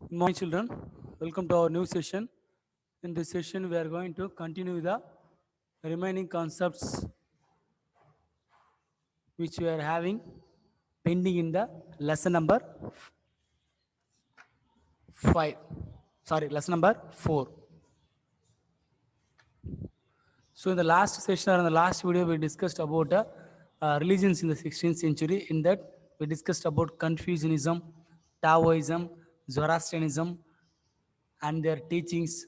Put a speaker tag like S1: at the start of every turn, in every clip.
S1: Good morning, children. Welcome to our new session. In this session, we are going to continue the remaining concepts which we are having pending in the lesson number 5. Sorry, lesson number 4. So, in the last session or in the last video, we discussed about religions in the 16th century. In that, we discussed about Confucianism, Taoism, Zoroastrianism, and their teachings,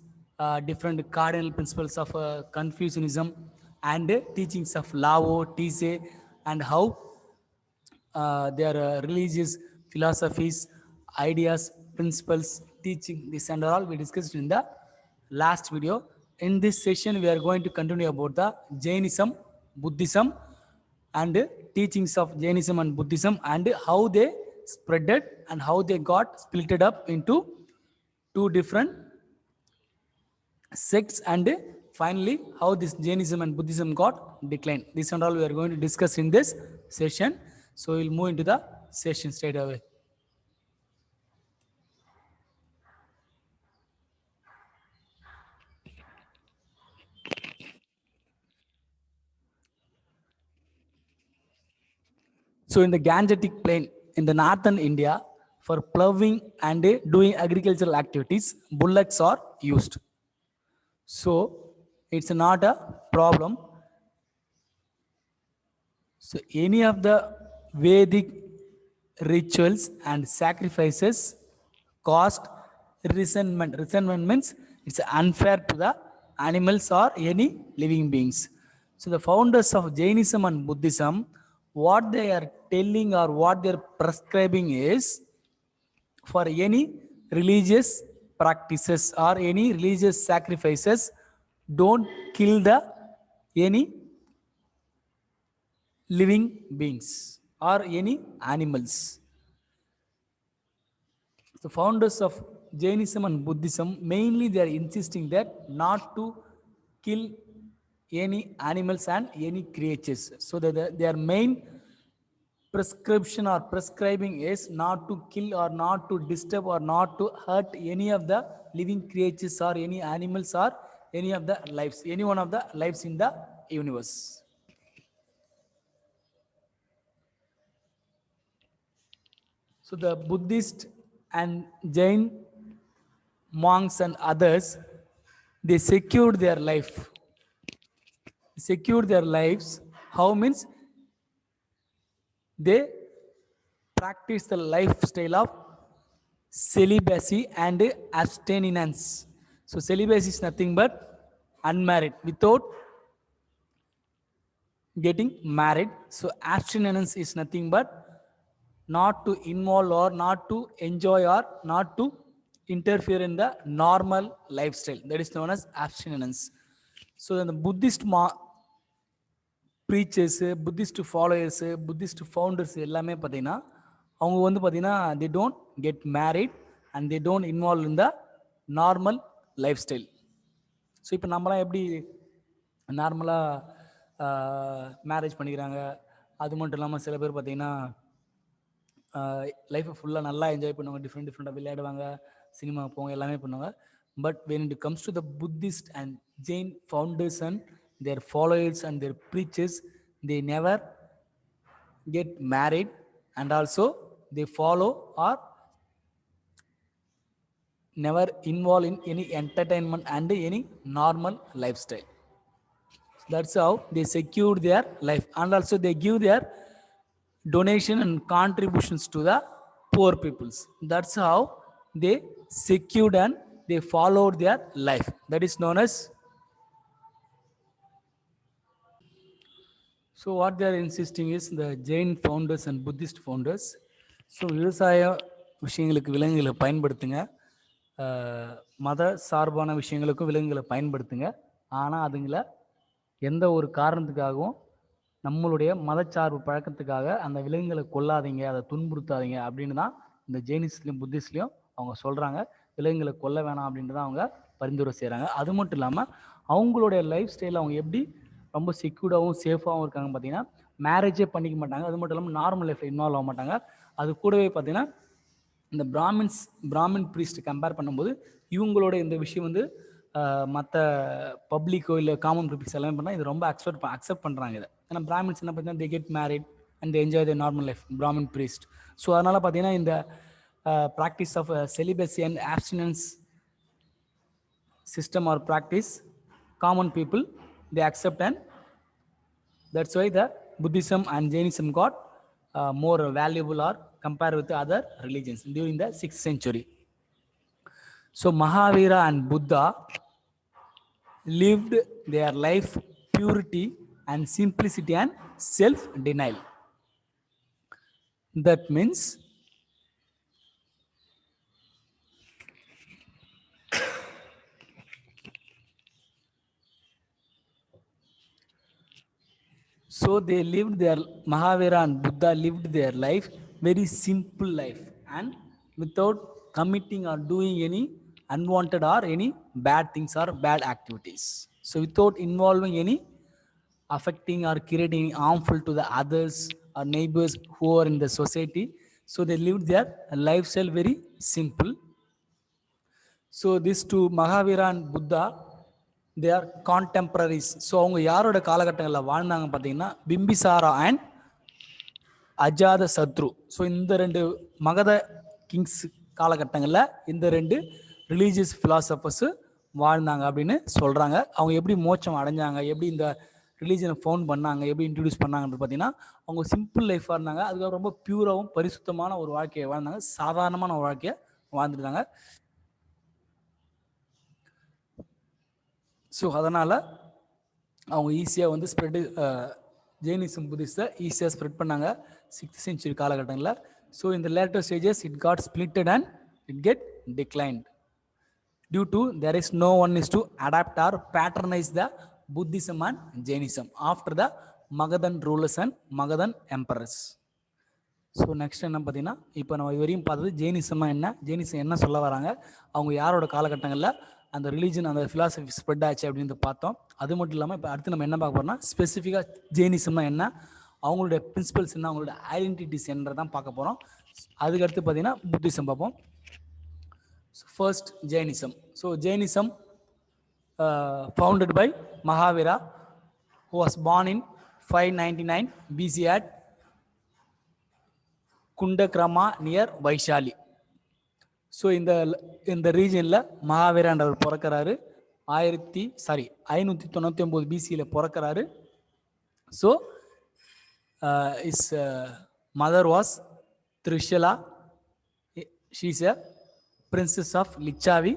S1: different cardinal principles of Confucianism, and teachings of Lao, Tse, and how their religious philosophies, ideas, principles, teaching, this and all we discussed in the last video. In this session, we are going to continue about the Jainism, Buddhism, and teachings of Jainism and Buddhism, and how they spreaded and how they got splitted up into two different sects, and finally how this Jainism and Buddhism got declined. This and all we are going to discuss in this session. So we'll move into the session straight away. So in the Gangetic Plain in the northern India, for ploughing and doing agricultural activities, bullocks are used. So it's not a problem. So any of the Vedic rituals and sacrifices caused resentment. Resentment means it's unfair to the animals or any living beings. So the founders of Jainism and Buddhism, what they are telling or what they are prescribing is, for any religious practices or any religious sacrifices, don't kill the any living beings or any animals. The founders of Jainism and Buddhism, mainly they are insisting that not to kill any animals and any creatures. So that their main prescription or prescribing is not to kill or not to disturb or not to hurt any of the living creatures or any animals or any of the lives, any one of the lives in the universe. So the Buddhist and Jain monks and others, they secured their life. Secured their lives. How means they practice the lifestyle of celibacy and abstinence. So celibacy is nothing but unmarried, without getting married. So abstinence is nothing but not to involve or not to enjoy or not to interfere in the normal lifestyle. That is known as abstinence. So then the Buddhist preachers, Buddhist followers, Buddhist founders எல்லாமே பார்த்தீங்கன்னா அவங்க வந்து பார்த்தீங்கன்னா they don't get married and they don't involve in the normal lifestyle. So இப்போ நம்மளாம் எப்படி நார்மலாக marriage பண்ணிக்கிறாங்க, அது மட்டும் இல்லாமல் சில பேர் பார்த்தீங்கன்னா லைஃப்பை ஃபுல்லாக நல்லா என்ஜாய் பண்ணுவாங்க, டிஃப்ரெண்ட்டாக விளையாடுவாங்க, சினிமா போவாங்க, எல்லாமே பண்ணுவாங்க. But when it comes to the Buddhist and Jain founders and their followers and their preachers, they never get married and also they follow or never involve in any entertainment and any normal lifestyle. That's how they secure their life, and also they give their donation and contributions to the poor peoples. That's how they secured and they followed their life. That is known as. So what they are insisting is the Jain founders and Buddhist founders. So விவசாய விஷயங்களுக்கு விலங்குகளை பயன்படுத்துங்க, மத சார்பான விஷயங்களுக்கும் விலங்குகளை பயன்படுத்துங்க, ஆனால் அதுங்களை எந்த ஒரு காரணத்துக்காகவும் நம்மளுடைய மதச்சார்பு பழக்கத்துக்காக அந்த விலங்குகளை கொல்லாதீங்க, அதை துன்புறுத்தாதீங்க அப்படின்னு தான் இந்த ஜெயினிஸ்லையும் புத்திஸ்ட்லையும் அவங்க சொல்கிறாங்க. விலங்குகளை கொல்ல வேணாம் அப்படின்ட்டு தான் அவங்க பரிந்துரை செய்கிறாங்க. அது மட்டும் இல்லாமல் அவங்களுடைய லைஃப் ஸ்டைலில் அவங்க எப்படி ரொம்ப செக்யூர்டாகவும் சேஃபாகவும் இருக்காங்க பார்த்தீங்கன்னா, மேரேஜே பண்ணிக்க மாட்டாங்க. அது மட்டும் இல்லாமல் நார்மல் லைஃப்பில் இன்வால்வ் ஆக மாட்டாங்க. அது கூடவே பார்த்தீங்கன்னா இந்த பிராமின் ப்ரீஸ்ட் கம்பேர் பண்ணும்போது இவங்களோட இந்த விஷயம் வந்து மற்ற பப்ளிக்கோ இல்லை காமன் பீப்புள்ஸ் எல்லாமே பண்ணால் இது ரொம்ப அக்செப்ட் பண்ணுறாங்க இதை. ஏன்னா பிராமின்ஸ் என்ன பார்த்தீங்கன்னா they get married and they enjoy the normal life, Brahmin priest. So அதனால் பார்த்தீங்கன்னா இந்த practice of celibacy and abstinence system or practice common people they accept, and that's why the Buddhism and Jainism got more valuable or compared with other religions during the 6th century. So Mahavira and Buddha lived their life purity and simplicity and self denial. That means so they lived their Mahavira and Buddha lived their life very simple life and without committing or doing any unwanted or any bad things or bad activities. So without involving any affecting or creating any harmful to the others or neighbors who are in the society. So they lived their lifestyle very simple. So these two Mahavira and Buddha they are contemporaries. So அவங்க யாரோட காலகட்டங்களில் வாழ்ந்தாங்க பார்த்தீங்கன்னா Bimbisara and அஜாத சத்ரு. So இந்த ரெண்டு Magadha Kings காலகட்டங்களில் இந்த ரெண்டு ரிலீஜியஸ் ஃபிலாசபர்ஸு வாழ்ந்தாங்க அப்படின்னு சொல்கிறாங்க. அவங்க எப்படி மோட்சம் அடைஞ்சாங்க, எப்படி இந்த ரிலீஜனை ஃபவுண்ட் பண்ணாங்க, எப்படி இன்ட்ரடியூஸ் பண்ணாங்கன்றது பார்த்தீங்கன்னா அவங்க சிம்பிள் லைஃபாக இருந்தாங்க. அதுக்கப்புறம் ரொம்ப பியூராகவும் பரிசுத்தமான ஒரு வாழ்க்கையை வாழ்ந்தாங்க, சாதாரணமான ஒரு வாழ்க்கையை வாழ்ந்துருந்தாங்க. ஸோ அதனால் அவங்க ஈஸியாக வந்து ஸ்ப்ரெட்டு ஜெயினிசம் புத்திஸ்ட்டை ஈஸியாக ஸ்ப்ரெட் பண்ணாங்க 6th century காலகட்டங்களில். ஸோ இந்த later stages it got splitted and it get declined due to there is no one is to adopt or patronize the Buddhism and Jainism after the Magadhan rulers and Magadhan emperors. So next என்ன பார்த்தீங்கன்னா இப்போ நம்ம இதுவரையும் பார்த்தது ஜெயினிசம்னா என்ன, Jainism என்ன சொல்ல வராங்க, அவங்க யாரோட காலகட்டங்களில் அந்த ரிலீஜன் அந்த ஃபிலாசபி ஸ்ப்ரெட் ஆச்சு அப்படின்னு பார்த்தோம். அது மட்டும் இல்லாமல் இப்போ அடுத்து நம்ம என்ன பார்க்க போகிறோம்னா ஸ்பெசிஃபிக்காக ஜெயினிசம்னா என்ன, அவங்களுடைய பிரின்சிபல்ஸ் என்ன, அவங்களோட ஐடென்டிட்டிஸ் என்னதான் பார்க்க போகிறோம். அதுக்கடுத்து பார்த்தீங்கன்னா புத்திசம் பார்ப்போம். First Jainism. So Jainism founded by Mahavira who was born in 599 BC at Kundagrama near Vaishali. So இந்த ரீஜனில் மகாவீரான்றவர் பிறக்கிறாரு 599 பிசியில் பிறக்கிறாரு. So his mother was Trishala, she is a princess of Licchavi,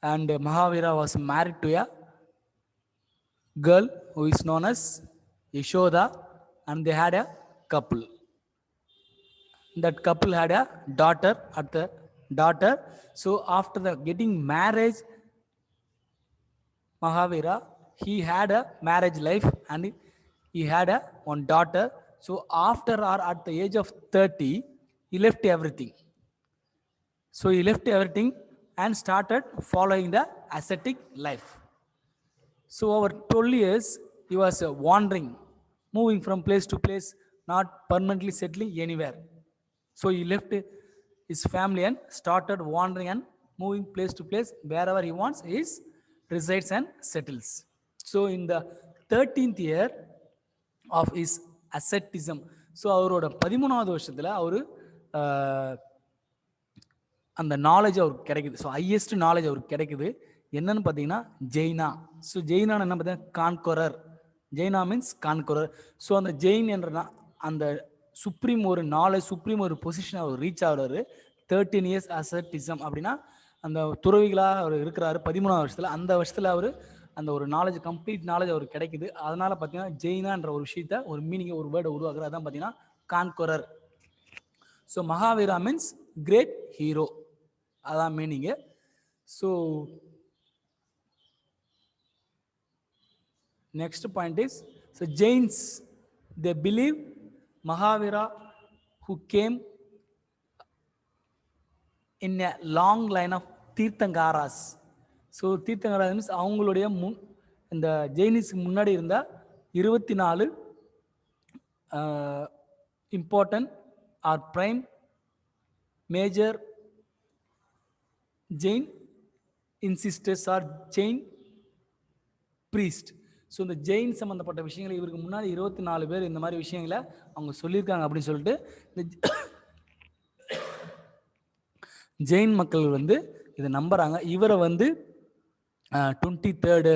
S1: and Mahavira was married to a girl who is known as Yashoda, and they had a couple. That couple had a daughter. So after the getting marriage, Mahavira he had a marriage life and he had a one daughter. So after or at the age of 30 he left everything. So he left everything and started following the ascetic life. So over 12 years he was wandering, moving from place to place, not permanently settling anywhere. So he left his family and started wandering and moving place to place, wherever he wants he resides and settles. So in the 13th year of his asceticism, so அவரோட 13வது வருஷத்துல அவரு அந்த knowledge அவருக்கு கிடைக்குது. So highest knowledge அவருக்கு கிடைக்குது என்னன்னு பார்த்தீங்கன்னா ஜெயினா. ஸோ ஜெயினான்னு என்ன பார்த்தீங்கன்னா கான்கொரர். ஜெயினா மீன்ஸ் கான்கொரர். ஸோ அந்த ஜெயின் என்ற அந்த சுப்ரீம் ஒரு நாலேஜ், சுப்ரீம் ஒரு பொசிஷன் அவர் ரீச் ஆகிறாரு 13 years அசட்டிசம். அப்படின்னா அந்த துறவிகளாக அவர் இருக்கிறாரு 13வது வருஷத்தில். அந்த வருஷத்தில் அவர் அந்த ஒரு நாலேஜ், கம்ப்ளீட் நாலேஜ் அவருக்கு கிடைக்குது. அதனால பார்த்தீங்கன்னா ஜெயினான்ற ஒரு விஷயத்த ஒரு மீனிங், ஒரு வேர்டை உருவாக்குறது. அதான் பார்த்தீங்கன்னா conqueror. So Mahavira means great hero, அதான் meaning. So next point is, so Jains they believe Mahavira who came in a long line of Tirthankaras. So Tirthankaras means அவங்களுடைய இந்த ஜெயினிஸ்க்கு முன்னாடி இருந்த 24 important or prime major Jain insistors or Jain priest. So இந்த ஜெயின் சம்மந்தப்பட்ட விஷயங்களை இவருக்கு முன்னாடி 24 பேர் இந்த மாதிரி விஷயங்களை அவங்க சொல்லியிருக்காங்க அப்படின்னு சொல்லிட்டு இந்த ஜெயின் மக்கள் வந்து இதை நம்புறாங்க. இவரை வந்து 23rd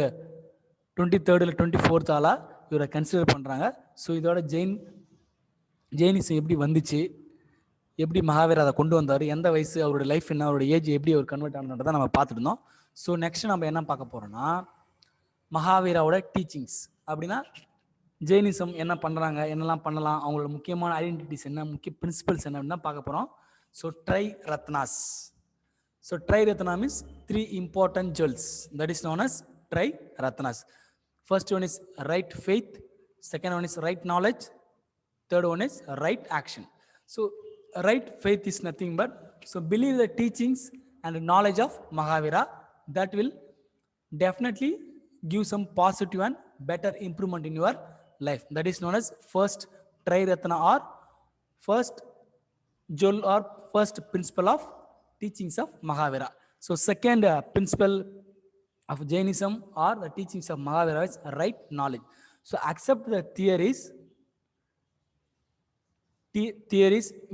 S1: 24th ஆளா இவரை கன்சிடர் பண்ணுறாங்க. ஸோ இதோட ஜெயினிசம் எப்படி வந்துச்சு, எப்படி மகாவீர் அதை கொண்டு வந்தார், எந்த வயசு, அவருடைய லைஃப் என்ன, அவருடைய ஏஜ் எப்படி அவர் கன்வெர்ட் ஆனதை நம்ம பார்த்துட்டு இருந்தோம். ஸோ நெக்ஸ்ட் நம்ம என்ன பார்க்க போகிறோம்னா மகாவீராவோட டீச்சிங்ஸ். அப்படின்னா ஜெயினிசம் என்ன பண்ணுறாங்க, என்னெல்லாம் பண்ணலாம், அவங்களோட முக்கியமான ஐடென்டிட்டிஸ் என்ன, முக்கிய பிரின்சிபல்ஸ் என்ன அப்படின்னு தான் பார்க்க போகிறோம். So try Ratna's. So try Ratna means 3 important jewels. That is known as try Ratna's. First one is right faith, second one is right knowledge, third one is right action. So right faith is nothing but so believe the teachings and knowledge of Mahavira that will definitely give some positive and better improvement in your life. That is known as first Triratna or first jewel or first principle of teachings of Mahavira. So second principle of Jainism or the teachings of Mahavira is right knowledge. So accept the theories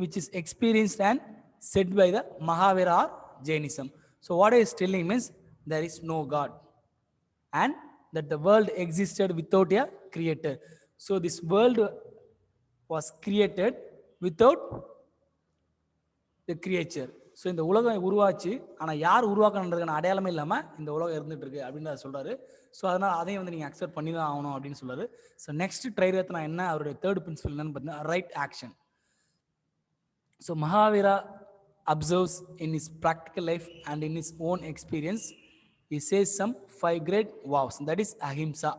S1: which is experienced and said by the Mahavira or Jainism. So what is telling means there is no God and that the world existed without a creator. So this world was created without the creature. So இந்த உலகம் உருவாச்சு, ஆனால் யார் உருவாக்கணுன்றதுக்கான அடையாளமே இல்லாமல் இந்த உலகம் இருந்துட்டு இருக்கு அப்படின்னு சொல்றாரு. ஸோ அதனால் அதையும் வந்து நீங்கள் அக்செப்ட் பண்ணி தான் ஆகணும் அப்படின்னு சொல்றாரு. ஸோ நெக்ஸ்ட் ட்ரைரத்னா என்ன, அவருடைய தேர்ட் பிரின்சிபல் என்னன்னு பார்த்தீங்கன்னா right action. So Mahavira absorbs in is practical life and in is own experience he says some 5 great vows, that is ahimsa.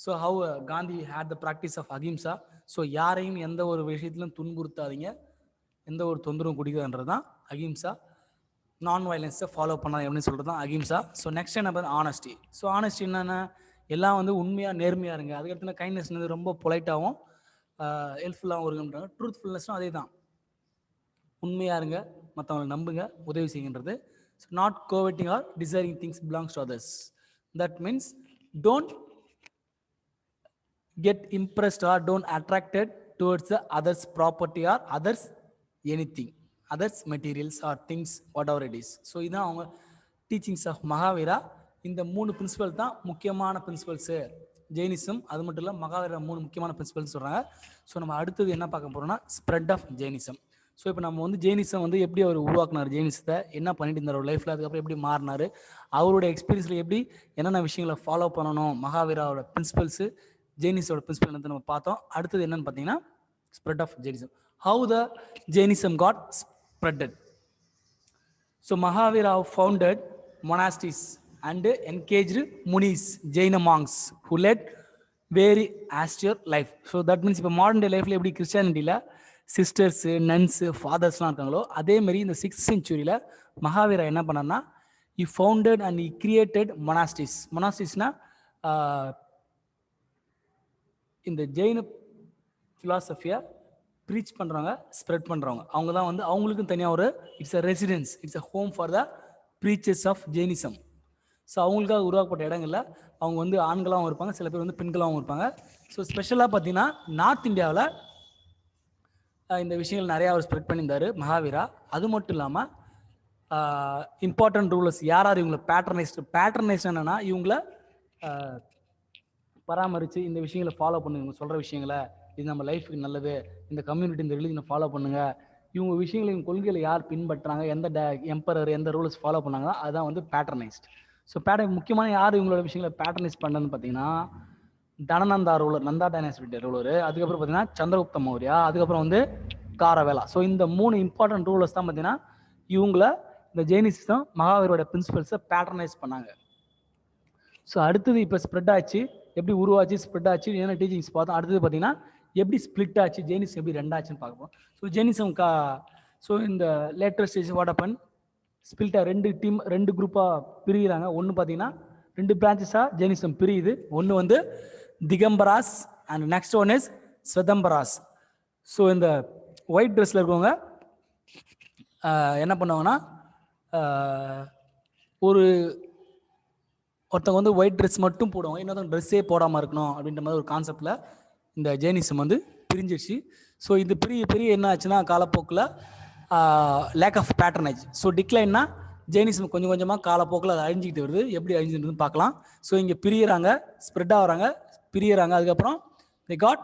S1: So how Gandhi had the practice of ahimsa. So யாரையும் எந்த ஒரு விஷயத்திலும் துன்புறுத்தாதீங்க, எந்த ஒரு தொந்தரவும் குடிக்கிறதுன்றது தான் அகிம்சா. நான் வயலன்ஸை ஃபாலோ பண்ணாது அப்படின்னு சொல்கிறது தான் அகிம்சா. ஸோ நெக்ஸ்ட் என்ன பார்த்தா ஆனஸ்டி. ஸோ ஆனஸ்டி என்னென்னா எல்லாம் வந்து உண்மையாக நேர்மையாக இருங்க. அதுக்கடுத்து கைண்ட்னஸ் வந்து ரொம்ப பொலைட்டாகவும் ஹெல்ப்ஃபுல்லாகவும் இருக்குன்றாங்க. ட்ரூத்ஃபுல்னஸும் அதே தான், உண்மையாக இருங்க, மற்றவங்களை நம்புங்க, உதவி செய்யுன்றது. So not coveting or desiring things belongs to others. That means don't get impressed or don't attracted towards the others property or others anything, others materials or things, whatever it is. So இதான் அவங்க teachings of Mahavira. இந்த 3 principal தான் முக்கியமான principals Jainism. அது மட்டும் இல்லை மகாவீரா 3 முக்கியமான principles சொல்கிறாங்க. ஸோ நம்ம அடுத்தது என்ன பார்க்க போகிறோம்னா ஸ்ப்ரெட் ஆஃப் ஜெயினிசம். ஸோ இப்போ நம்ம வந்து ஜெயினிசம் வந்து எப்படி அவர் உருவாக்குனார், ஜெயினிசத்தை என்ன பண்ணிட்டு இருந்தார் அவர் லைஃப்பில், அதுக்கப்புறம் எப்படி மாறினார், அவருடைய எக்ஸ்பீரியன்ஸில் எப்படி என்னென்ன விஷயங்களை ஃபாலோ பண்ணணும், மகாவீராவோட பிரின்சிபல்ஸு ஜெயினிஸோட பிரின்சிபல் வந்து நம்ம பார்த்தோம். அடுத்தது என்னன்னு பார்த்தீங்கன்னா spread of Jainism. How the Jainism got spreaded. So Mahavira founded monasteries and engaged munis Jain monks who led very austere life. So that means இப்போ மாடர்ன் டே லைஃப்பில் எப்படி கிறிஸ்டியானிட்டியில் சிஸ்டர்ஸு, நன்ஸு, ஃபாதர்ஸ்லாம் இருக்காங்களோ அதேமாதிரி இந்த 6th century மகாவீரா என்ன பண்ணார்னா he founded and he created monasteries. Monasteries-னா இந்த ஜெயின ஃபிலாசபியை preach பண்ணுறவங்க, ஸ்ப்ரெட் பண்ணுறவங்க, அவங்க தான் வந்து அவங்களுக்கும் தனியாக ஒரு it's a residence, it's a home for the preachers of Jainism. So அவங்களுக்காக உருவாக்கப்பட்ட இடங்களில் அவங்க வந்து ஆண்களாகவும் இருப்பாங்க, சில பேர் வந்து பெண்களாகவும் இருப்பாங்க. ஸோ ஸ்பெஷலாக பார்த்தீங்கன்னா நார்த் இந்தியாவில் இந்த விஷயங்கள் நிறையா அவர் ஸ்ப்ரெட் பண்ணியிருந்தார் மகாவீரா. அது மட்டும் இல்லாமல் இம்பார்ட்டன்ட் ரூலர்ஸ் யார் இவங்களை பேட்டர்னைஸ்ட் என்னன்னா இவங்களை பராமரித்து இந்த விஷயங்களை ஃபாலோ பண்ணுங்க, இவங்க சொல்கிற விஷயங்களை, இது நம்ம லைஃபுக்கு நல்லது, இந்த கம்யூனிட்டி இந்த ரிலீஜனை ஃபாலோ பண்ணுங்க, இவங்க விஷயங்களை இவங்க கொள்கைகளை யார் பின்பற்றுறாங்க, எந்த எம்பரர் எந்த ரூல்ஸ் ஃபாலோ பண்ணாங்களோ அதுதான் வந்து பேட்டர்னைஸ்ட். ஸோ முக்கியமான யார் இவங்களோட விஷயங்களை பேட்டர்னைஸ் பண்ணதுன்னு பார்த்தீங்கன்னா Dhanananda ruler, Nanda dynasty ruler, அதுக்கப்புறம் பார்த்தீங்கன்னா சந்திரகுப்த மௌரியா, அதுக்கப்புறம் வந்து காரவேலா. ஸோ இந்த 3 இம்பார்ட்டன்ட் ரூலர்ஸ் தான் பார்த்தீங்கன்னா இவங்களை இந்த ஜெயினிசம் மகாவீரோட பிரின்சிபல்ஸை பேட்டர்னைஸ் பண்ணாங்க. ஸோ அடுத்தது இப்போ ஸ்ப்ரெட் ஆச்சு, எப்படி உருவாச்சு, ஸ்ப்ரெட் ஆச்சு, என்ன டீச்சிங்ஸ் பார்த்தோம். அடுத்தது பார்த்தீங்கன்னா எப்படி ஸ்பிளிட் ஆச்சு, ஜெயினிசம் எப்படி ரெண்டாச்சுன்னு பார்ப்போம். ஸோ ஜெயினிசம் ஸோ இந்த லேட்டர் ஸ்டேஜ் வாட்டப்பன் ஸ்பிளிட்டாக 2 குரூப்பாக பிரிகிறாங்க. ஒன்று பார்த்தீங்கன்னா 2 பிரான்ச்சஸாக ஜெயினிசம் பிரியுது. ஒன்று வந்து Digambaras and next one is Svetambaras. So இந்த ஒயிட் ட்ரெஸ்ஸில் இருக்கவங்க என்ன பண்ணுவாங்கன்னா ஒருத்தவங்க வந்து ஒயிட் ட்ரெஸ் மட்டும் போடுவாங்க, இன்னொருத்தவங்க ட்ரெஸ்ஸே போடாமல் இருக்கணும் அப்படின்ற மாதிரி ஒரு கான்செப்டில் இந்த ஜெயினிசம் வந்து பிரிஞ்சிடுச்சு. ஸோ இது பெரிய என்ன ஆச்சுன்னா காலப்போக்கில் லேக் ஆஃப் பேட்டர்னேஜ். ஸோ டிக்ளைன்னா ஜெயினிசம் கொஞ்சம் கொஞ்சமாக காலப்போக்கில் அது அழிஞ்சிக்கிட்டு வருது. எப்படி அழிஞ்சிட்டு பார்க்கலாம். ஸோ இங்கே பிரியறாங்க, ஸ்ப்ரெட் ஆகிறாங்க, பிரியறாங்க. அதுக்கப்புறம் they got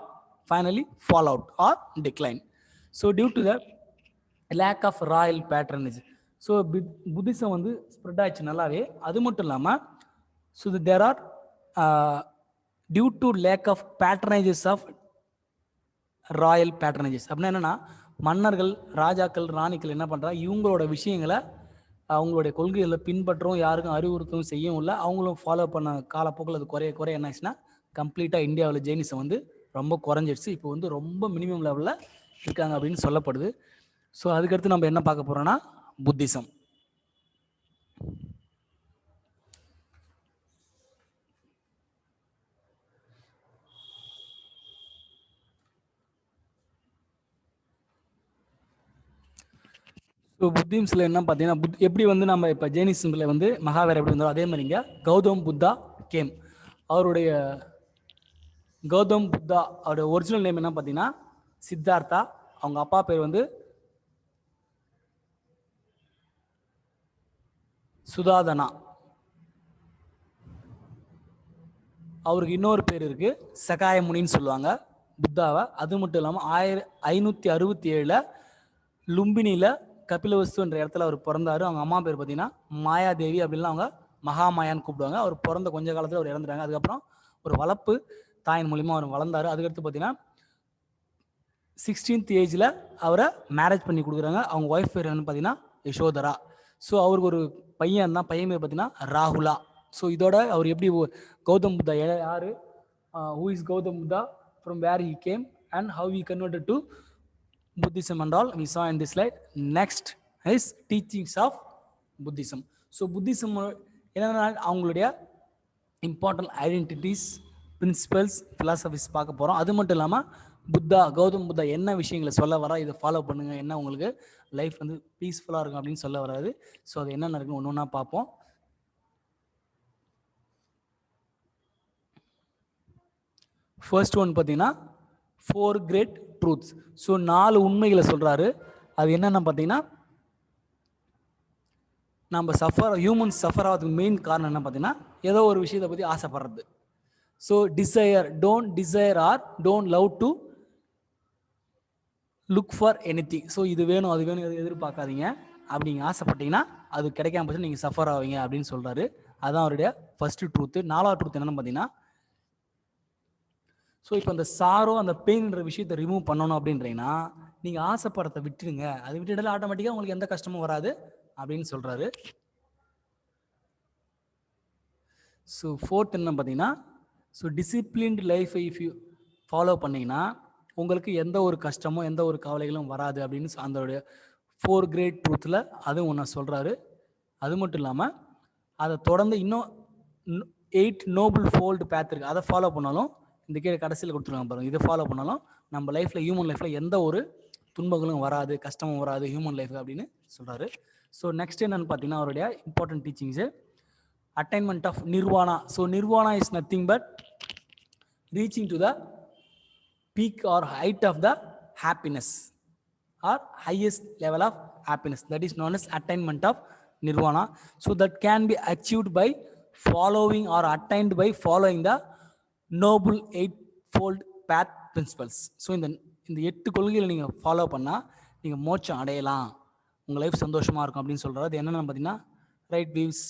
S1: finally fall out or decline. So due to the lack of royal patronage, so Buddhism வந்து ஸ்ப்ரெட் ஆயிடுச்சு நல்லாவே. அது மட்டும் இல்லாமல் so there are due to lack of patronages of royal patronages. அப்படின்னா என்னென்னா மன்னர்கள், ராஜாக்கள், ராணிகள் என்ன பண்ணுறா, இவங்களோட விஷயங்களை அவங்களுடைய கொள்கைகளை பின்பற்றவும் யாருக்கும் அறிவுறுத்தவும் செய்யவும் இல்லை. அவங்களும் ஃபாலோ பண்ண காலப்போக்கில் அது குறைய என்ன ஆச்சுன்னா கம்ப்ளீட்டாக இந்தியாவில் ஜெயினிசம் வந்து ரொம்ப குறைஞ்சிடுச்சு. இப்போ வந்து ரொம்ப மினிமம் லெவலில் இருக்காங்க அப்படின்னு சொல்லப்படுது. ஸோ அதுக்கடுத்து நம்ம என்ன பார்க்க போகிறோன்னா புத்திசம். ஸோ புத்திசமில் என்ன பார்த்தீங்கன்னா எப்படி வந்து நம்ம இப்போ ஜெயினிசமில் வந்து மகாவீர் எப்படி வந்தாலும் அதே மாதிரிங்க கௌதம் புத்தா கேம். கௌதம் புத்தா அவருடைய ஒரிஜினல் நேம் என்ன பார்த்தீங்கன்னா சித்தார்த்தா. அவங்க அப்பா பேர் வந்து சுதாதனா. அவருக்கு இன்னொரு பேர் இருக்கு, சகாயமுனின்னு சொல்லுவாங்க புத்தாவை. அது மட்டும் இல்லாமல் 1567 லும்பினியில் கபிலவஸ்து என்ற இடத்துல அவர் பிறந்தார். அவங்க அம்மா பேர் பார்த்தீங்கன்னா மாயாதேவி, அப்படின்லாம் அவங்க மகாமாயான்னு கூப்பிடுவாங்க. அவர் பிறந்த கொஞ்ச காலத்தில் அவர் இறந்துட்டாங்க. அதுக்கப்புறம் ஒரு வளர்ப்பு தாயின் மூலியமாக அவர் வளர்ந்தார். அதுக்கடுத்து பார்த்தீங்கன்னா 16th ஏஜில் அவரை மேரேஜ் பண்ணி கொடுக்குறாங்க. அவங்க ஒய்ஃப் பேர் என்னன்னு பார்த்தீங்கன்னா யசோதரா. ஸோ அவருக்கு ஒரு பையன் தான், பையன் பேர் பார்த்தீங்கன்னா ராகுலா. ஸோ இதோட அவர் எப்படி கௌதம் புத்தா யார், who is Gautam Buddha, from where he came and how he converted to Buddhism and all we saw in this slide. Next is teachings of Buddhism. So Buddhism என்னன்னா அவங்களுடைய இம்பார்ட்டன்ட் ஐடென்டிட்டிஸ், பிரின்சிபல்ஸ், ஃபிலாசபிஸ் பார்க்க போகிறோம். அது மட்டும் இல்லாமல் கௌதம் புத்தா என்ன விஷயங்களை சொல்ல வரா, இதை ஃபாலோ பண்ணுங்கள், என்ன உங்களுக்கு லைஃப் வந்து பீஸ்ஃபுல்லாக இருக்கும் அப்படின்னு சொல்ல வராது. ஸோ அது என்னென்ன இருக்குன்னு ஒன்று ஒன்றா பார்ப்போம். ஃபர்ஸ்ட் ஒன் பார்த்தீங்கன்னா 4 கிரேட் ட்ரூத்ஸ். ஸோ 4 உண்மைகளை சொல்கிறாரு. அது என்னென்ன பார்த்தீங்கன்னா நம்ம ஹியூமன்ஸ் சஃபர் ஆகிறதுக்கு மெயின் காரணம் என்ன பார்த்தீங்கன்னா ஏதோ ஒரு விஷயத்தை பற்றி ஆசைப்படுறது. So don't desire or don't love to look for anything. So இது வேணும் அது வேணும் எதிர்பார்க்காதீங்க. அப்படி நீங்கள் ஆசைப்பட்டீங்கன்னா அது கிடைக்காம போச்சு நீங்கள் சஃபர் ஆவீங்க அப்படின்னு சொல்கிறாரு. அதுதான் அவருடைய ஃபர்ஸ்ட் ட்ரூத்து. 4வது ட்ரூத் என்னென்னு பார்த்தீங்கன்னா ஸோ இப்போ அந்த சாரோ அந்த பெயின்ன்ற விஷயத்தை ரிமூவ் பண்ணணும் அப்படின்றீங்கன்னா நீங்கள் ஆசைப்படுறதை விட்டுடுங்க. அது விட்டுட்டாலும் ஆட்டோமேட்டிக்காக உங்களுக்கு எந்த கஷ்டமும் வராது அப்படின்னு சொல்கிறாரு. ஸோ 4th என்ன பார்த்தீங்கன்னா ஸோ டிசிப்ளின்டு லைஃப்பை இஃப் யூ ஃபாலோ பண்ணிங்கன்னா உங்களுக்கு எந்த ஒரு கஷ்டமோ எந்த ஒரு கவலைகளும் வராது அப்படின்னு அந்த 4 கிரேட் ட்ரூத்தில் அதுவும் ஒன்று சொல்கிறாரு. அது மட்டும் இல்லாமல் அதை தொடர்ந்து இன்னும் 8 நோபல் ஃபோல்டு பேத் இருக்குது, அதை ஃபாலோ பண்ணாலும் இந்த கீழே கடைசியில் கொடுத்துருவாங்க பாருங்கள், இதை ஃபாலோ பண்ணாலும் நம்ம லைஃப்பில் ஹியூமன் லைஃப்பில் எந்த ஒரு துன்பங்களும் வராது, கஷ்டமும் வராது ஹியூமன் லைஃப் அப்படின்னு சொல்கிறாரு. ஸோ நெக்ஸ்ட் என்னன்னு பார்த்தீங்கன்னா அவருடைய important teachings attainment of nirvana. So nirvana is nothing but reaching to the peak or height of the happiness or highest level of happiness, that is known as attainment of nirvana. So that can be achieved by following or attained by following the noble 8-fold path principles. So இந்த 8 கொள்கைகளை நீங்கள் follow பண்ணால் நீங்கள் மோட்சம் அடையலாம், உங்கள் life சந்தோஷமாக இருக்கும் அப்படின்னு சொல்கிறாரு. அது என்னென்னு பார்த்தீங்கன்னா ரைட் வியூஸ்,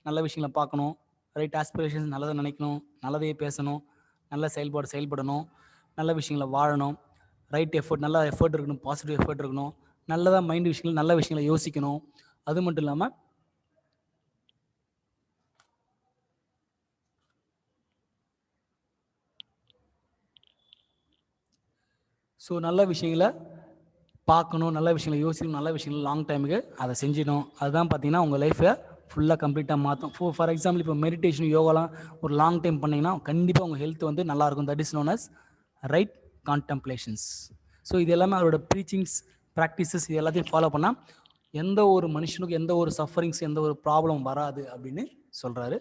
S1: நல்ல விஷயங்களை பார்க்கணும், ரைட் ஆஸ்பிரேஷன்ஸ், நல்லதை நினைக்கணும், நல்லதையே பேசணும், நல்ல செயல்படணும், நல்ல விஷயங்களை வாழணும், ரைட் எஃபர்ட், நல்ல எஃபர்ட் இருக்கணும், பாசிட்டிவ் எஃபர்ட் இருக்கணும், நல்லதாக மைண்ட் விஷயங்கள் நல்ல விஷயங்களை யோசிக்கணும். அது மட்டும் இல்லாமல் ஸோ நல்ல விஷயங்களை பார்க்கணும், நல்ல விஷயங்களை யோசிக்கணும், நல்ல விஷயங்கள் லாங் டைமுக்கு அதை செஞ்சிடணும். அதுதான் பார்த்தீங்கன்னா உங்கள் லைஃப்பை ஃபுல்லாக கம்ப்ளீட்டாக மாற்றும். ஃபார் எக்ஸாம்பிள் இப்போ மெடிடேஷன், யோகாலாம் ஒரு லாங் டைம் பண்ணிங்கன்னா கண்டிப்பாக உங்கள் ஹெல்த் வந்து நல்லாயிருக்கும். That is known as right contemplations. So இது எல்லாமே அவரோட ப்ரீச்சிங்ஸ் ப்ராக்டிசஸ் இது எல்லாத்தையும் ஃபாலோ பண்ணால் எந்த ஒரு மனுஷனுக்கும் எந்த ஒரு சஃபரிங்ஸ் எந்த ஒரு ப்ராப்ளம் வராது அப்படின்னு சொல்கிறாரு.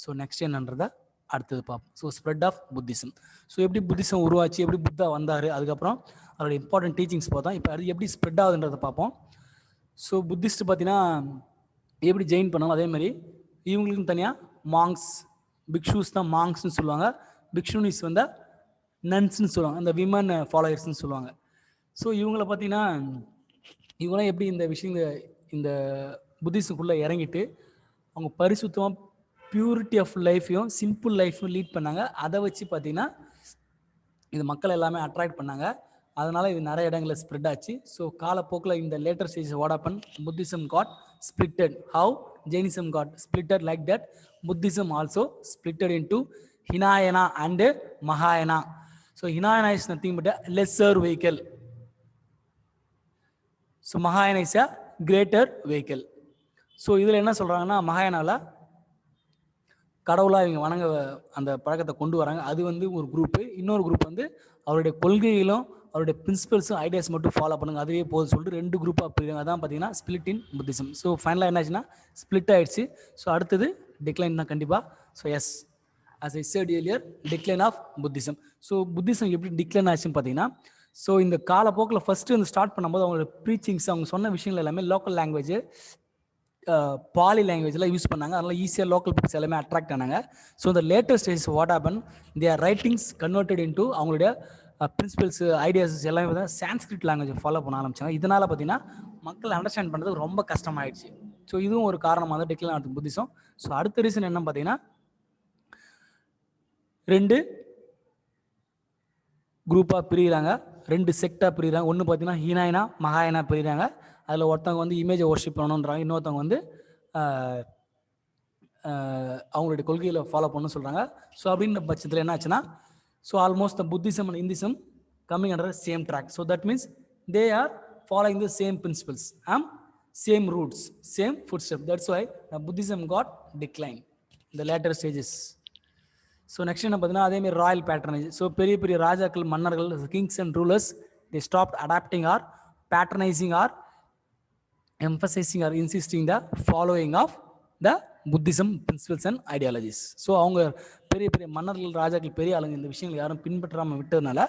S1: ஸோ நெக்ஸ்ட் என்னன்றதை அடுத்தது பார்ப்போம். So spread of Buddhism. So எப்படி புத்திசம் உருவாச்சு, எப்படி புத்தா வந்தார், அதுக்கப்புறம் அவரோட இம்பார்ட்டன்ட் டீச்சிங்ஸ் பார்த்தோம். இப்போ அது எப்படி ஸ்ப்ரெட் ஆகுதுன்றதை பார்ப்போம். ஸோ புத்திஸ்ட் பார்த்தீங்கன்னா எப்படி ஜெயின் பண்ணாலும் அதே மாதிரி இவங்களுக்கும் தனியாக மாங்ஸ், பிக்ஷூஸ் தான் மாங்ஸ்ன்னு சொல்லுவாங்க. பிக்ஷுனிஸ் வந்து நன்ஸ்ன்னு சொல்லுவாங்க, அந்த விமன் ஃபாலோயர்ஸ்ன்னு சொல்லுவாங்க. ஸோ இவங்களை பார்த்தீங்கன்னா இவங்களாம் எப்படி இந்த விஷயங்கள் இந்த புத்திசத்துக்குள்ளே இறங்கிட்டு அவங்க பரிசுத்தமாக பியூரிட்டி ஆஃப் லைஃப்பையும் சிம்பிள் லைஃப்பையும் லீட் பண்ணாங்க. அதை வச்சு பார்த்தீங்கன்னா இது மக்கள் எல்லாமே அட்ராக்ட் பண்ணாங்க. அதனால் இது நிறைய இடங்களில் ஸ்ப்ரெட் ஆச்சு. ஸோ காலப்போக்கில் இந்த later stage what happen, Buddhism got splitted. How Jainism got splitted like that, Buddhism also splitted into Hinayana and மகாயனா. So Hinayana is nothing but a lesser vehicle. So மகாயனா is a greater vehicle. So இதில் என்ன சொல்கிறாங்கன்னா மகாயனாவில் கடவுளாக இவங்க வணங்க அந்த பழக்கத்தை கொண்டு வராங்க. அது வந்து ஒரு குரூப்பு. இன்னொரு குரூப் வந்து அவருடைய கொள்கைகளும் அவருடைய பிரின்சிபல்ஸும் ஐடியாஸ் மட்டும் ஃபாலோ பண்ணுங்க, அதுவே போதும் சொல்லிட்டு 2 குரூப்பாக போயிருக்காங்க. அதான் பார்த்தீங்கன்னா ஸ்பிளிட் இன் புத்திசம். ஸோ ஃபைனலாக என்னாச்சுன்னா ஸ்பிளிட் ஆயிடுச்சு. ஸோ அடுத்தது டிக்ளைன் தான் கண்டிப்பாக. So yes as I said earlier, decline of Buddhism. So Buddhism எப்படி டிக்ளைன் ஆச்சுன்னு பார்த்தீங்கன்னா, ஸோ இந்த காலப்போக்கில் ஃபஸ்ட்டு வந்து ஸ்டார்ட் பண்ணும்போது அவங்களோட ப்ரீச்சிங்ஸ் அவங்க சொன்ன விஷயங்கள் எல்லாமே லோக்கல் லாங்குவேஜ் பாலி லாங்குவேஜ்லாம் யூஸ் பண்ணாங்க. அதனால் ஈஸியாக லோக்கல் பீப்புள்ஸ் எல்லாமே அட்ராக்ட் ஆனாங்க. ஸோ இந்த latest stage what happen, their writings converted into அவங்களுடைய பிரின்சிபல்ஸ் ஐடியாஸ் எல்லாமே பார்த்தீங்கன்னா சான்ஸ்கிரிட் லாங்குவேஜ் ஃபாலோ பண்ண ஆரம்பிச்சாங்க. இதனால் பார்த்தீங்கன்னா மக்கள் அண்டர்ஸ்டாண்ட் பண்ணுறது ரொம்ப கஷ்டமாயிடுச்சு. ஸோ இதுவும் ஒரு காரணமாக தான் டிக்ளைன் ஆகுது புத்திசம். ஸோ அடுத்த ரீசன் என்ன பார்த்தீங்கன்னா 2 குரூப்பாக பிரிகிறாங்க, 2 செக்டாக பிரிகிறாங்க. ஒன்று பார்த்தீங்கன்னா ஹீனாயனா மகாயனா பிரிகிறாங்க. அதில் ஒருத்தவங்க வந்து இமேஜை ஒர்ஷிப் பண்ணணுன்றாங்க, இன்னொருத்தவங்க வந்து அவங்களுடைய கொள்கையில் ஃபாலோ பண்ணணும்னு சொல்கிறாங்க. ஸோ அப்படின்ற பட்சத்தில் என்ன ஆச்சுன்னா, so almost the Buddhism and Hinduism coming under same track. So that means they are following the same principles and same roots, same foot step. That's why Buddhism got decline இந்த later stages. So next என்ன பார்த்தீங்கன்னா அதேமாதிரி Royal patronage. So பெரிய பெரிய ராஜாக்கள், மன்னர்கள், kings and rulers they stopped adopting or patronizing or emphasizing or insisting the following of the Buddhism principles and ideologies. So அவங்க பெரிய பெரிய மன்னர்கள், ராஜாக்கள், பெரிய ஆளுங்க இந்த விஷயங்கள் யாரும் பின்பற்றாமல் விட்டதுனால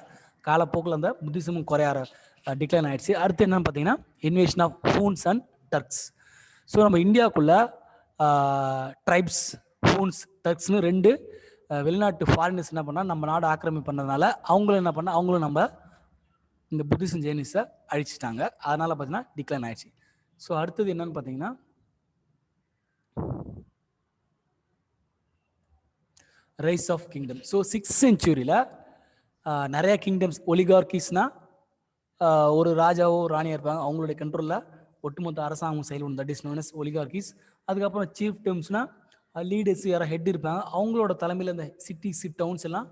S1: காலப்போக்கில் அந்த புத்திசமும் குறையார டிக்ளைன் ஆகிடுச்சு. அடுத்து என்னன்னு பார்த்தீங்கன்னா invasion of Huns and Turks. So நம்ம இந்தியாவுக்குள்ள ட்ரைப்ஸ், ஹூன்ஸ், டர்க்ஸ்னு 2 வெளிநாட்டு ஃபாரினர்ஸ் என்ன பண்ணால் நம்ம நாடு ஆக்கிரமிப்பு பண்ணதுனால அவங்களும் என்ன பண்ணால் அவங்களும் நம்ம இந்த புத்திசம் ஜெயினிஸை அழிச்சிட்டாங்க. அதனால் பார்த்தீங்கன்னா டிக்ளைன் ஆயிடுச்சு. ஸோ அடுத்தது என்னன்னு பார்த்தீங்கன்னா rise of kingdom. So 6th centuryல நிறைய கிங்டம்ஸ், ஒலிகார்கிஸ்னால் ஒரு ராஜாவோ ராணியாக இருப்பாங்க, அவங்களுடைய கண்ட்ரோலில் ஒட்டுமொத்த அரசாங்கம் செயல்படும், தட் இஸ் நோன் அஸ் ஒலிகார்கிஸ். அதுக்கப்புறம் சீஃப் டம்ஸ்னால் லீடர்ஸ் யாராவது ஹெட் இருப்பாங்க, அவங்களோட தலைமையில் இந்த சிட்டிஸ் டவுன்ஸ் எல்லாம்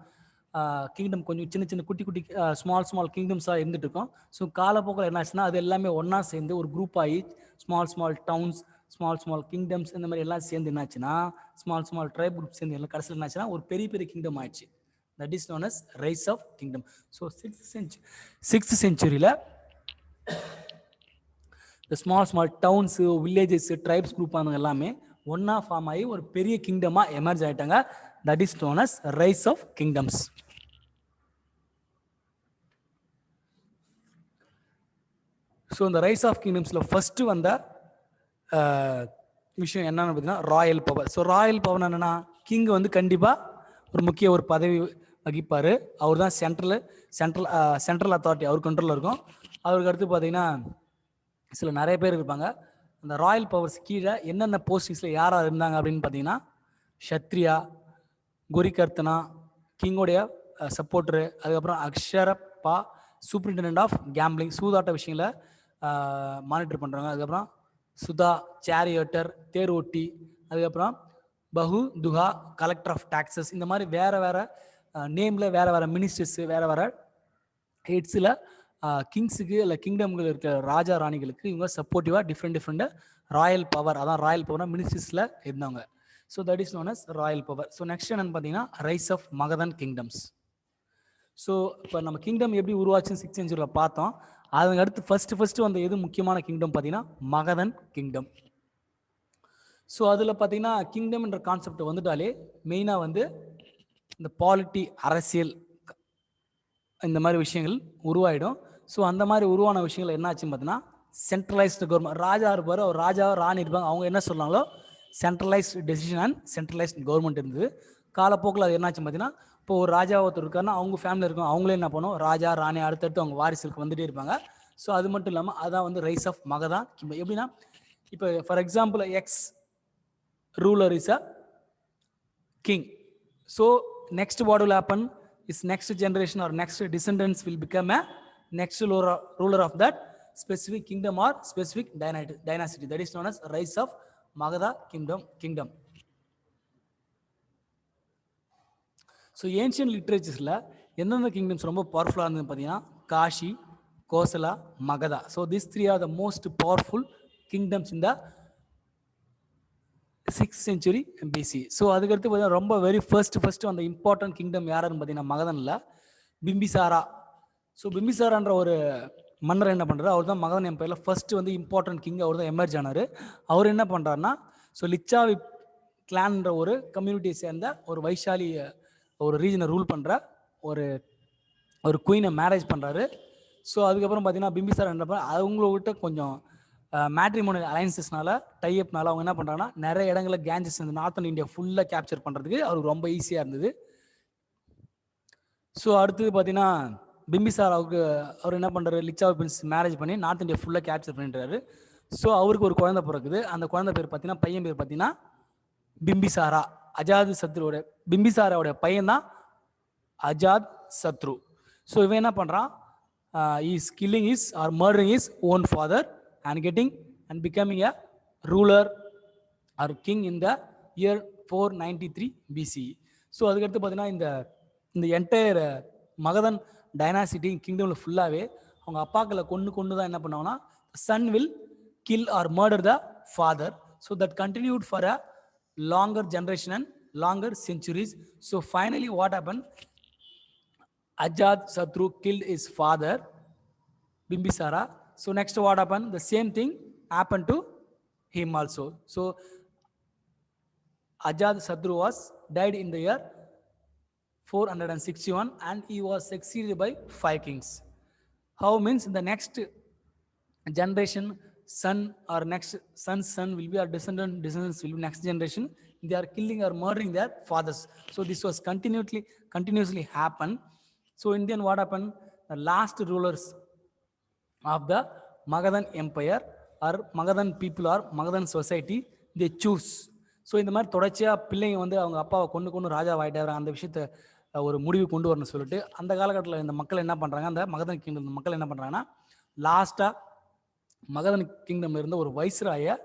S1: கிங்டம் கொஞ்சம் சின்ன சின்ன குட்டி குட்டி ஸ்மால் கிங்டம்ஸாக இருந்துட்டு இருக்கோம். ஸோ காலப்போக்கில் என்ன ஆச்சுன்னா அது எல்லாமே ஒன்றா சேர்ந்து ஒரு குரூப் ஆகி ஸ்மால் டவுன்ஸ், ஸ்மால் கிங்டம்ஸ் இந்த மாதிரி எல்லாம் சேர்ந்து என்னாச்சுன்னா ஸ்மால் ட்ரைப் குரூப் சேர்ந்து எல்லாம் கடைசியில் என்னாச்சுன்னா ஒரு பெரிய கிங்டம் ஆயிடுச்சு. That is known as rise of kingdom. So 6th centuryல இந்த small towns, villages, tribes group ஆனவங்க எல்லாமே ஒன்றா ஃபார்ம் ஆகி ஒரு பெரிய கிங்டமாக எமர்ஜ் ஆகிட்டாங்க. That is known as rise of kingdoms. So இந்த ரைஸ் ஆஃப் கிங்டம்ஸில் ஃபஸ்ட்டு வந்த விஷயம் என்னன்னு பார்த்தீங்கன்னா royal power. So royal power என்னென்னா கிங் வந்து கண்டிப்பாக ஒரு பதவி வகிப்பார். அவர் தான் சென்ட்ரல் அத்தாரிட்டி, அவர் கண்ட்ரோலில் இருக்கும். அவருக்கு அடுத்து பார்த்தீங்கன்னா நிறைய பேர் இருப்பாங்க. அந்த ராயல் பவர்ஸ் கீழே என்னென்ன போஸ்டிங்ஸில் யாராக இருந்தாங்க அப்படின்னு பார்த்தீங்கன்னா ஷத்ரியா, கோரிகர்த்தனா, கிங்கோடைய சப்போர்ட்டரு, அதுக்கப்புறம் அக்ஷரப்பா சூப்பரிண்டெண்டன்ட் ஆஃப் கேம்பிளிங், சூதாட்ட விஷயங்களை மானிட்டர் பண்ணுறாங்க. அதுக்கப்புறம் சுதா சேரியட்டர், தேர் ஓட்டி, அதுக்கப்புறம் பஹு துஹா கலெக்டர் ஆஃப் டாக்ஸஸ். இந்த மாதிரி வேறு நேமில் வேறு மினிஸ்டர்ஸு, வேறு ஹெட்ஸில் கிங்ஸுக்கு இல்லை கிங்டம்கள் இருக்கிற ராஜா ராணிகளுக்கு இவங்க சப்போர்ட்டிவாக டிஃப்ரெண்ட் ராயல் பவர், அதான் ராயல் பவர்னா மினிஸ்டர்ஸில் இருந்தவங்க. So that is known as royal power. So next என்னன்னு பார்த்தீங்கன்னா rise of Magadhan kingdoms. So இப்போ நம்ம கிங்டம் எப்படி உருவாச்சுன்னு 6th செஞ்சுரியில் பார்த்தோம். அதுக்கு அடுத்து ஃபஸ்ட்டு வந்த எது முக்கியமான கிங்டம் பார்த்தீங்கன்னா மகதன் கிங்டம். ஸோ அதில் பார்த்தீங்கன்னா கிங்டம்ன்ற கான்செப்ட் வந்துட்டாலே மெயினாக வந்து இந்த பாலிட்டி, அரசியல், இந்த மாதிரி விஷயங்கள் உருவாயிடும். ஸோ அந்த மாதிரி உருவான விஷயங்கள் என்ன ஆச்சுன்னு பார்த்தீங்கன்னா சென்ட்ரலைஸ்டு கவர்மெண்ட். ராஜா இருப்பார், அவர் ராஜா ராணி இருப்பாங்க, அவங்க என்ன சொன்னாங்களோ centralised decision and centralised government இருந்தது. காலப்போக்கில் அது என்னாச்சுன்னு பார்த்தீங்கன்னா இப்போ ஒரு ராஜா ஒருத்தர் இருக்காருன்னா அவங்க ஃபேமிலி இருக்கும், அவங்களே என்ன பண்ணுவோம் ராஜா ராணி அடுத்தடுத்து அவங்க வாரிசுக்கு வந்துட்டே இருப்பாங்க. ஸோ அது மட்டும் இல்லாமல் அதான் வந்து ரைஸ் ஆஃப் மகதா கிங்டம். எப்படின்னா இப்போ for example X ruler is a king. So next what will happen is next generation or next descendants will become a next ruler of that specific kingdom or specific dynasty. That is known as rise of Magadha kingdom. So ancient literaturesல எந்தெந்த kingdoms ரொம்ப பவர்ஃபுல்லாக இருந்ததுன்னு பார்த்தீங்கன்னா Kashi, Kosala, Magadha. So these three are the most powerful kingdoms in the 6th century BC. So அதுக்கடுத்து பார்த்தீங்கன்னா ரொம்ப very first அந்த இம்பார்ட்டன்ட் கிங்டம் யாருன்னு பார்த்தீங்கன்னா மகதனில் பிம்பிசாரா. ஸோ பிம்பிசாரான்ற ஒரு மன்னர் என்ன பண்ணுறாரு, அவர் தான் மகதன் எம்பையரில் ஃபர்ஸ்ட் வந்து இம்பார்ட்டன்ட் கிங், அவர் தான் எமர்ஜ் ஆனார். அவர் என்ன பண்ணுறாருன்னா ஸோ லிச்சாவி கிளான்ற ஒரு கம்யூனிட்டியை சேர்ந்த ஒரு வைஷாலி ஒரு ரீஜனை ரூல் பண்ணுற ஒரு குயினை மேரேஜ் பண்ணுறாரு. ஸோ அதுக்கப்புறம் பார்த்தீங்கன்னா பிம்பிசாரா என்ன பண்ணுறாரு, அவங்கள்கிட்ட கொஞ்சம் மேட்ரிமோனியல் அலைன்சஸ்னால டைஅப்னால அவங்க என்ன பண்ணுறாங்கன்னா நிறைய இடங்களில் கேஞ்சஸ் இந்த நார்த்தன் இந்தியா ஃபுல்லாக கேப்சர் பண்ணுறதுக்கு அவருக்கு ரொம்ப ஈஸியாக இருந்தது. ஸோ அடுத்தது பார்த்தீங்கன்னா பிம்பிசாராவுக்கு அவர் என்ன பண்ணுறாரு, லிச்சாவி பிரின்ஸ் மேரேஜ் பண்ணி நார்த் இந்தியா ஃபுல்லாக கேப்சர் பண்ணிடுறாரு. ஸோ அவருக்கு ஒரு குழந்தை பிறக்குது. அந்த குழந்தை பேர் பார்த்தீங்கன்னா பையன் பேர் பார்த்தீங்கன்னா பிம்பிசாரா. அஜாத் சத்ருவோட பிம்பிசாராவோட பையன் தான் அஜாத் சத்ரு. ஸோ இவன் என்ன பண்ணுறான், is killing is or murdering is own father and becoming a ruler or king in the year 493 BC. So அதுக்கடுத்து பார்த்தீங்கன்னா இந்த என்டையர் மகதன் டைனாசிட்டி கிங்டமில் ஃபுல்லாகவே அவங்க அப்பாக்களை கொண்டு தான் என்ன பண்ணுவாங்கன்னா son will kill or murder the father. So that continued for a longer generation and longer centuries. So finally what happen, Ajatashatru killed his father Bimbisara. So next what happened, the same thing happened to him also. So Ajat Satru was died in the year 461 and he was succeeded by 5 kings. How means in the next generation son or next son's son will be our descendants will be next generation, they are killing or murdering their fathers. So this was continuously happen. So in the end what happened, the last rulers of the Magadhan empire or Magadhan people or Magadhan society they choose. So இந்த மாதிரி தொடர்ச்சியாக பிள்ளைங்க வந்து அவங்க அப்பாவை கொண்டு ராஜா ஆகிட்டாரு அந்த விஷயத்த ஒரு முடிவு கொண்டு வரணும்னு சொல்லிட்டு அந்த காலகட்டத்தில் இந்த மக்கள் என்ன பண்ணுறாங்க, அந்த மகதன் கிங்டம் மக்கள் என்ன பண்ணுறாங்கன்னா லாஸ்ட்டாக மகதன் கிங்டம்ல இருந்த ஒரு வைஸ்ராய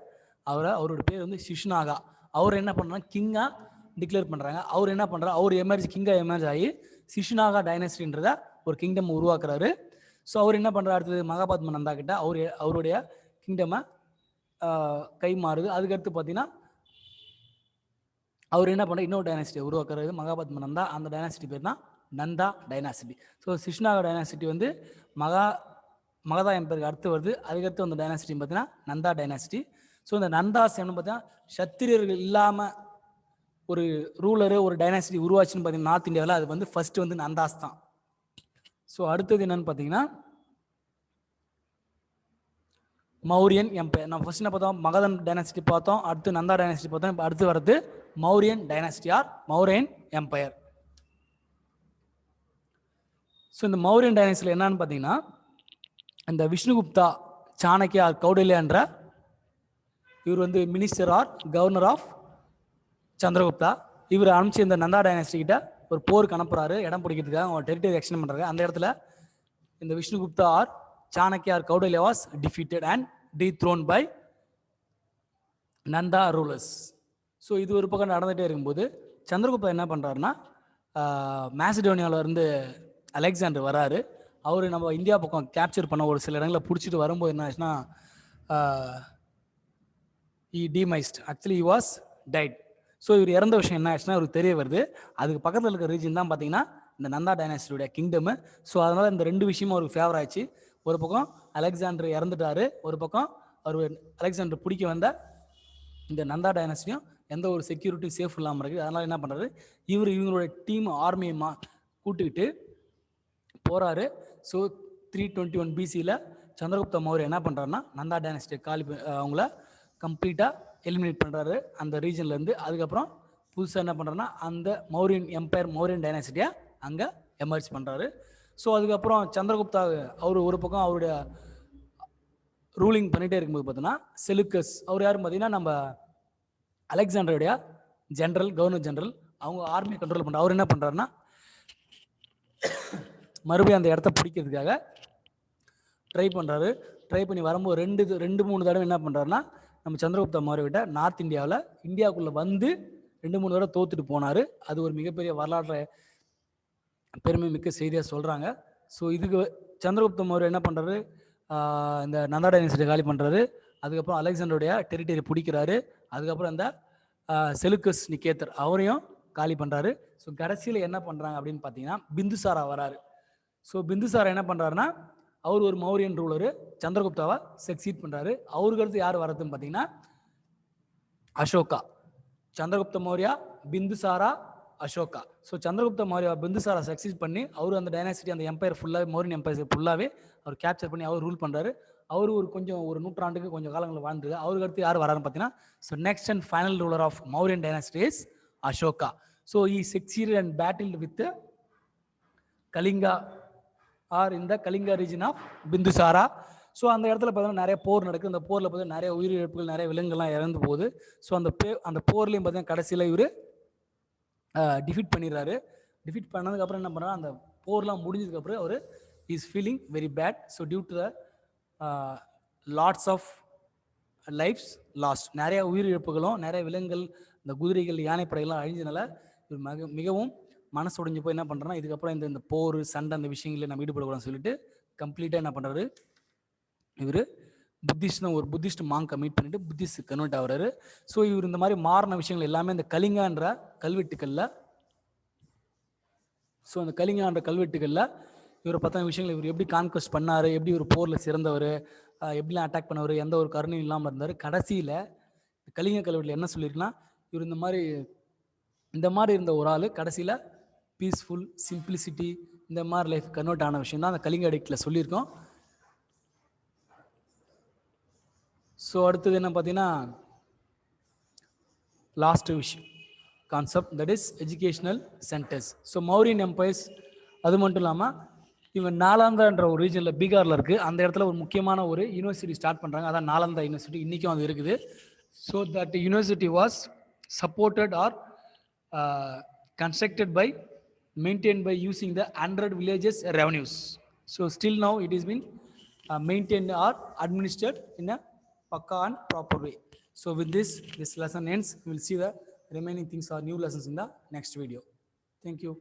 S1: அவரோட பேர் வந்து சிஷ்நாகா, அவர் என்ன பண்ணுறாங்க கிங்காக டிக்ளேர் பண்ணுறாங்க. அவர் என்ன பண்ணுறாரு, அவர் கிங்காக எமர்ஜ் ஆகி சிஷ்நாகா டைனஸ்டின்றத ஒரு கிங்டம் உருவாக்குறாரு. ஸோ அவர் என்ன பண்ணுறாரு, அடுத்தது மகாபாத்ம நந்தா கிட்ட அவருடைய கிங்டமை கை மாறுது. அதுக்கடுத்து பார்த்தீங்கன்னா அவர் என்ன பண்ணுற இன்னொரு டைனாசிட்டியை உருவாக்குறது மகாபாத்ம நந்தா. அந்த டைனாசிட்டி பேர் தான் நந்தா டைனாசிட்டி. ஸோ சிஷ்நாகா டைனாசிட்டி வந்து மகதா எம்பருக்கு அடுத்து வருது. அதுக்கடுத்து அந்த டைனாசிட்டி பார்த்தீங்கன்னா நந்தா டைனாசிட்டி. ஸோ இந்த நந்தாஸ் என்ன பார்த்தீங்கன்னா சத்திரியர்கள் இல்லாமல் ஒரு ரூலரு ஒரு டைனாசிட்டி உருவாச்சுன்னு பார்த்தீங்கன்னா நார்த் இந்தியாவில் அது வந்து ஃபர்ஸ்ட் வந்து நந்தாஸ் தான். ஸோ அடுத்தது என்னன்னு பார்த்தீங்கன்னா மௌரியன் எம்பையர். நம்ம ஃபர்ஸ்ட் என்ன பார்த்தோம், மகதன் டைனாசிட்டி பார்த்தோம், அடுத்து நந்தா டைனாசிட்டி பார்த்தோம், இப்போ அடுத்து வர்றது Mauryan dynasty or Mauryan empire. So இந்த மௌரியன் டைனாசிட்டியில் என்னன்னு பார்த்தீங்கன்னா இந்த விஷ்ணுகுப்தா சாணக்கியா கௌடல்யான்ற இவர் வந்து minister or governor of Chandragupta. இவர் அனுப்பிச்சு இந்த நந்தா டைனாசிட்டி கிட்ட ஒரு போருக்கு அனுப்புறாரு இடம் பிடிக்கிறதுக்காக, அவங்க டெரிட்டரி எக்ஸ்டெண்ட் பண்ணுறாங்க. அந்த இடத்துல இந்த Vishnugupta or Chanakya or Kautilya was defeated and dethroned by Nanda rulers. So இது ஒரு பக்கம் நடந்துகிட்டே இருக்கும்போது சந்திரகுப்தா என்ன பண்ணுறாருன்னா மேசிடோனியாவிலேருந்து அலெக்சாண்டர் வராரு. அவர் நம்ம இந்தியா பக்கம் கேப்சர் பண்ண ஒரு சில இடங்களை பிடிச்சிட்டு வரும்போது என்ன ஆச்சுன்னா he demised. Actually he was died. So இவர் இறந்த விஷயம் என்ன ஆச்சுன்னா அவருக்கு தெரிய வருது. அதுக்கு பக்கத்தில் இருக்கிற ரீஜன் தான் பார்த்தீங்கன்னா இந்த நந்தா டைனாஸ்டியோட கிங்டம். ஸோ அதனால இந்த ரெண்டு விஷயமும் அவருக்கு ஃபேவர் ஆயிடுச்சு. ஒரு பக்கம் அலெக்சாண்டர் இறந்துட்டாரு, ஒரு பக்கம் அவர் அலெக்சாண்டர் பிடிக்க வந்த இந்த நந்தா டைனாஸ்டியும் எந்த ஒரு செக்யூரிட்டி சேஃப் இல்லாமல் இருக்குது. அதனால என்ன பண்ணுறாரு, இவங்களோட டீம் ஆர்மியை கூட்டுக்கிட்டு போறாரு. ஸோ 321 BCயில் சந்திரகுப்த மௌரிய என்ன பண்ணுறாருன்னா நந்தா டைனாஸ்டியை அவங்கள கம்ப்ளீட்டாக எலிமினேட் பண்ணுறாரு அந்த ரீஜன்லேருந்து. அதுக்கப்புறம் புதுசாக என்ன பண்ணுறாருன்னா அந்த மௌரியன் எம்பையர், மௌரியன் டைனாசிட்டியை அங்கே எமர்ஜ் பண்ணுறாரு. ஸோ அதுக்கப்புறம் சந்திரகுப்தா அவர் ஒரு பக்கம் அவருடைய ரூலிங் பண்ணிகிட்டே இருக்கும்போது பார்த்தீங்கன்னா செலுக்கஸ் அவர் யாரும் பார்த்தீங்கன்னா நம்ம அலெக்சாண்டருடைய ஜென்ரல், கவர்னர் ஜென்ரல், அவங்க ஆர்மியை கண்ட்ரோல் பண்ணுறாரு. அவர் என்ன பண்ணுறாருன்னா மறுபடியும் அந்த இடத்த பிடிக்கிறதுக்காக ட்ரை பண்ணுறாரு. ட்ரை பண்ணி வரும்போது ரெண்டு மூணு தடவை என்ன பண்ணுறாருன்னா நம்ம சந்திரகுப்த மௌரியர்கிட்ட நார்த் இந்தியாவுக்குள்ளே வந்து 2-3 தடவை தோத்துட்டு போனார். அது ஒரு மிகப்பெரிய வரலாற்று பெருமை மிக்க செய்தியாக சொல்கிறாங்க. ஸோ இதுக்கு சந்திரகுப்த மௌரியர் என்ன பண்ணுறாரு, இந்த நந்தா டைனாசிட்டியை காலி பண்ணுறாரு. அதுக்கப்புறம் அலெக்சாண்டருடைய டெரிட்டரி பிடிக்கிறாரு. அதுக்கப்புறம் இந்த செலுக்கஸ் நிகேத்தர் அவரையும் காலி பண்ணுறாரு. ஸோ கடைசியில் என்ன பண்ணுறாங்க அப்படின்னு பார்த்தீங்கன்னா பிந்துசாரா வராரு. ஸோ பிந்துசாரா என்ன பண்ணுறாருன்னா அவர் ஒரு மௌரியன் ரூலரு, சந்திரகுப்தாவை சக்சீட் பண்ணுறாரு. அவருக்கு அடுத்து யார் வரதுன்னு பார்த்தீங்கன்னா அசோகா. சந்திரகுப்த மௌரியா, பிந்துசாரா, அசோகா. ஸோ சந்திரகுப்த மௌரியா பிந்துசாரா சக்சீட் பண்ணி அவர் அந்த டைனாசிட்டி, அந்த எம்பையர் ஃபுல்லாகவே, மௌரியன் எம்பையர் ஃபுல்லாகவே அவர் கேப்சர் பண்ணி அவர் ரூல் பண்ணுறாரு. அவர் ஒரு நூற்றாண்டுக்கு கொஞ்சம் காலங்களில் வாழ்ந்துருக்கு. அவருக்கு அடுத்து யார் வராருன்னு பார்த்தீங்கன்னா so next and final ruler of Mauryan dynasty is Ashoka. So he succeeded and battled with Kalinga or இந்த Kalinga region of Bindusara. So அந்த இடத்துல பார்த்தீங்கன்னா நிறைய போர் நடக்குது. அந்த போரில் பார்த்தீங்கன்னா நிறைய உயிரிழப்புகள், நிறைய விலங்குகள்லாம் இறந்து போகுது. ஸோ அந்த போர்லேயும் பார்த்தீங்கன்னா கடைசியில் இவர் டிஃபீட் பண்ணிடுறாரு. டிஃபீட் பண்ணதுக்கப்புறம் என்ன பண்ணுறாரு, அந்த போர்லாம் முடிஞ்சதுக்கப்புறம் அவர் is feeling very bad. So due to the lots of lifes lost, நிறைய உயிரிழப்புகளும் நிறைய விலங்குகள், இந்த குதிரைகள், யானைப்படைகள்லாம் அழிஞ்சதுனால இவர் மிகவும் மனசு உடைஞ்சு போய் என்ன பண்ணுறேன்னா இதுக்கப்புறம் இந்த போர், சண்டை, அந்த விஷயங்களில் நம்ம ஈடுபடக்கூடாதுன்னு சொல்லிட்டு கம்ப்ளீட்டாக என்ன பண்ணுறாரு, இவர் ஒரு புத்திஸ்ட் மாங்கை மீட் பண்ணிட்டு புத்திஸ்ட் கன்வெர்ட் ஆகிறாரு. ஸோ இவர் இந்த மாதிரி மாறின விஷயங்கள் எல்லாமே இந்த கலிங்கான்ற கல்வெட்டுக்களில், ஸோ அந்த கலிங்கான்ற கல்வெட்டுக்களில் இவரை பற்றின விஷயங்கள், இவர் எப்படி கான்கொஸ்ட் பண்ணார், எப்படி ஒரு போரில் சிறந்தவர், எப்படிலாம் அட்டாக் பண்ணவர், எந்த ஒரு கருணையும் இல்லாமல் இருந்தார். கடைசியில் கலிங்க கல்வெட்டில் என்ன சொல்லியிருக்குன்னா இவர் இந்த மாதிரி இருந்த ஒரு ஆள் கடைசியில் பீஸ்ஃபுல், சிம்பிளிசிட்டி, இந்த மாதிரி லைஃப் கன்வெர்ட் ஆன விஷயம் தான் அந்த கலிங்க எடிக்டில் சொல்லியிருக்கோம். ஸோ அடுத்தது என்ன பார்த்தீங்கன்னா லாஸ்ட் விஷயம் concept, that is educational centres. So Mauryan empires அது மட்டும் இல்லாமல் இவன் நாலந்தான்ற ஒரு ரீஜனில் பீகாரில் இருக்குது. அந்த இடத்துல ஒரு முக்கியமான ஒரு யூனிவர்சிட்டி ஸ்டார்ட் பண்ணுறாங்க. அதான் நாலந்தா யூனிவர்சிட்டி, இன்றைக்கும் அது இருக்குது. So that university was supported or constructed by, maintained by using the 100 villages revenues. So still now it is been maintained or administered in a pakka and proper way. So with this lesson ends. We will see the remaining things or new lessons in the next video. Thank you.